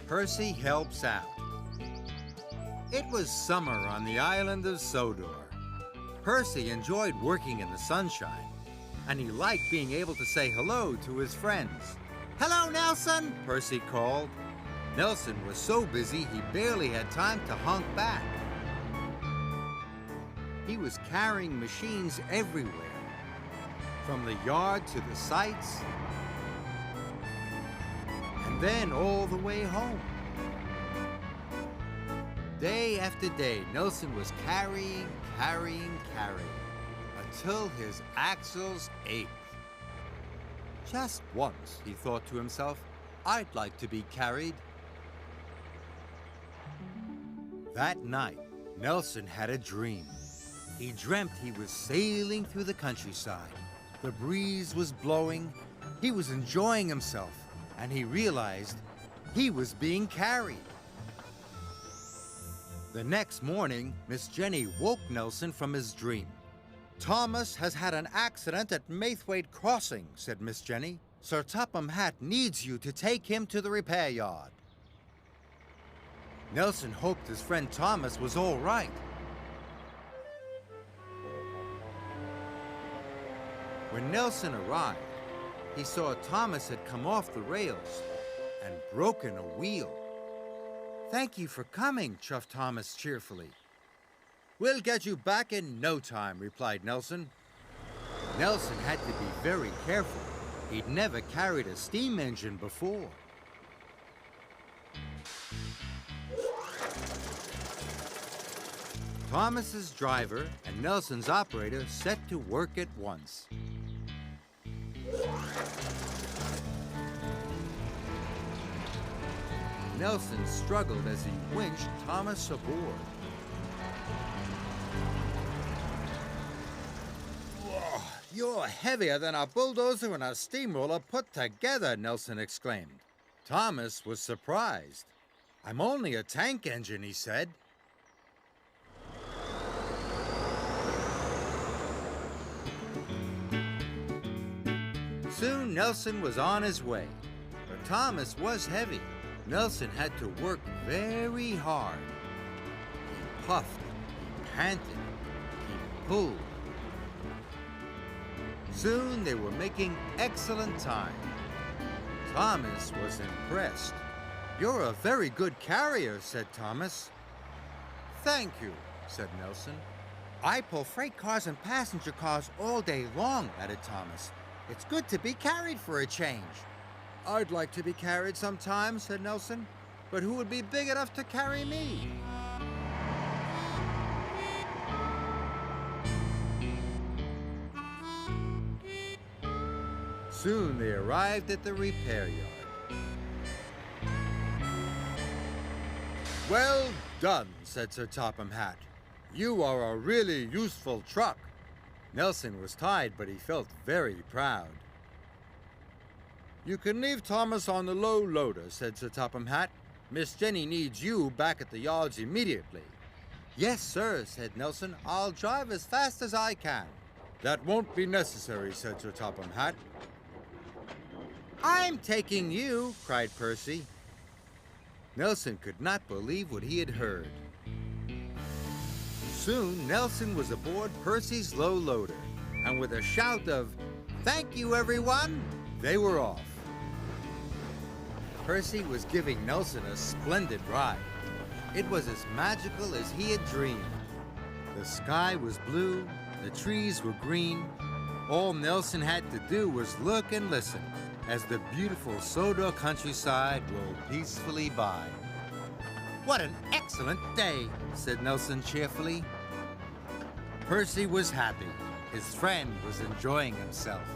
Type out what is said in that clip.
Percy Helps Out. It was summer on the island of Sodor. Percy enjoyed working in the sunshine, and he liked being able to say hello to his friends. "Hello, Nelson," Percy called. Nelson was so busy he barely had time to honk back. He was carrying machines everywhere, from the yard to the sites, and then all the way home. Day after day, Nelson was carrying, until his axles ached. Just once, he thought to himself, I'd like to be carried. That night, Nelson had a dream. He dreamt he was sailing through the countryside. The breeze was blowing, he was enjoying himself, and he realized he was being carried. The next morning, Miss Jenny woke Nelson from his dream. "Thomas has had an accident at Maithwaite Crossing," said Miss Jenny. "Sir Topham Hatt needs you to take him to the repair yard." Nelson hoped his friend Thomas was all right. When Nelson arrived, he saw Thomas had come off the rails and broken a wheel. "Thank you for coming," chuffed Thomas cheerfully. "We'll get you back in no time," replied Nelson. Nelson had to be very careful. He'd never carried a steam engine before. Thomas's driver and Nelson's operator set to work at once. Nelson struggled as he winched Thomas aboard. "Whoa, you're heavier than a bulldozer and a steamroller put together," Nelson exclaimed. Thomas was surprised. "I'm only a tank engine," he said. Soon Nelson was on his way, but Thomas was heavy. Nelson had to work very hard. He puffed, he panted, he pulled. Soon they were making excellent time. Thomas was impressed. "You're a very good carrier," said Thomas. "Thank you," said Nelson. "I pull freight cars and passenger cars all day long," added Thomas. "It's good to be carried for a change." "I'd like to be carried sometime," said Nelson. "But who would be big enough to carry me?" Soon they arrived at the repair yard. "Well done," said Sir Topham Hatt. "You are a really useful truck." Nelson was tired, but he felt very proud. "You can leave Thomas on the low loader," said Sir Topham Hatt. "Miss Jenny needs you back at the yards immediately." "Yes, sir," said Nelson. "I'll drive as fast as I can." "That won't be necessary," said Sir Topham Hatt. "I'm taking you," cried Percy. Nelson could not believe what he had heard. Soon, Nelson was aboard Percy's low loader, and with a shout of, "Thank you, everyone," they were off. Percy was giving Nelson a splendid ride. It was as magical as he had dreamed. The sky was blue, the trees were green. All Nelson had to do was look and listen as the beautiful Sodor countryside rolled peacefully by. "What an excellent day," said Nelson cheerfully. Percy was happy. His friend was enjoying himself.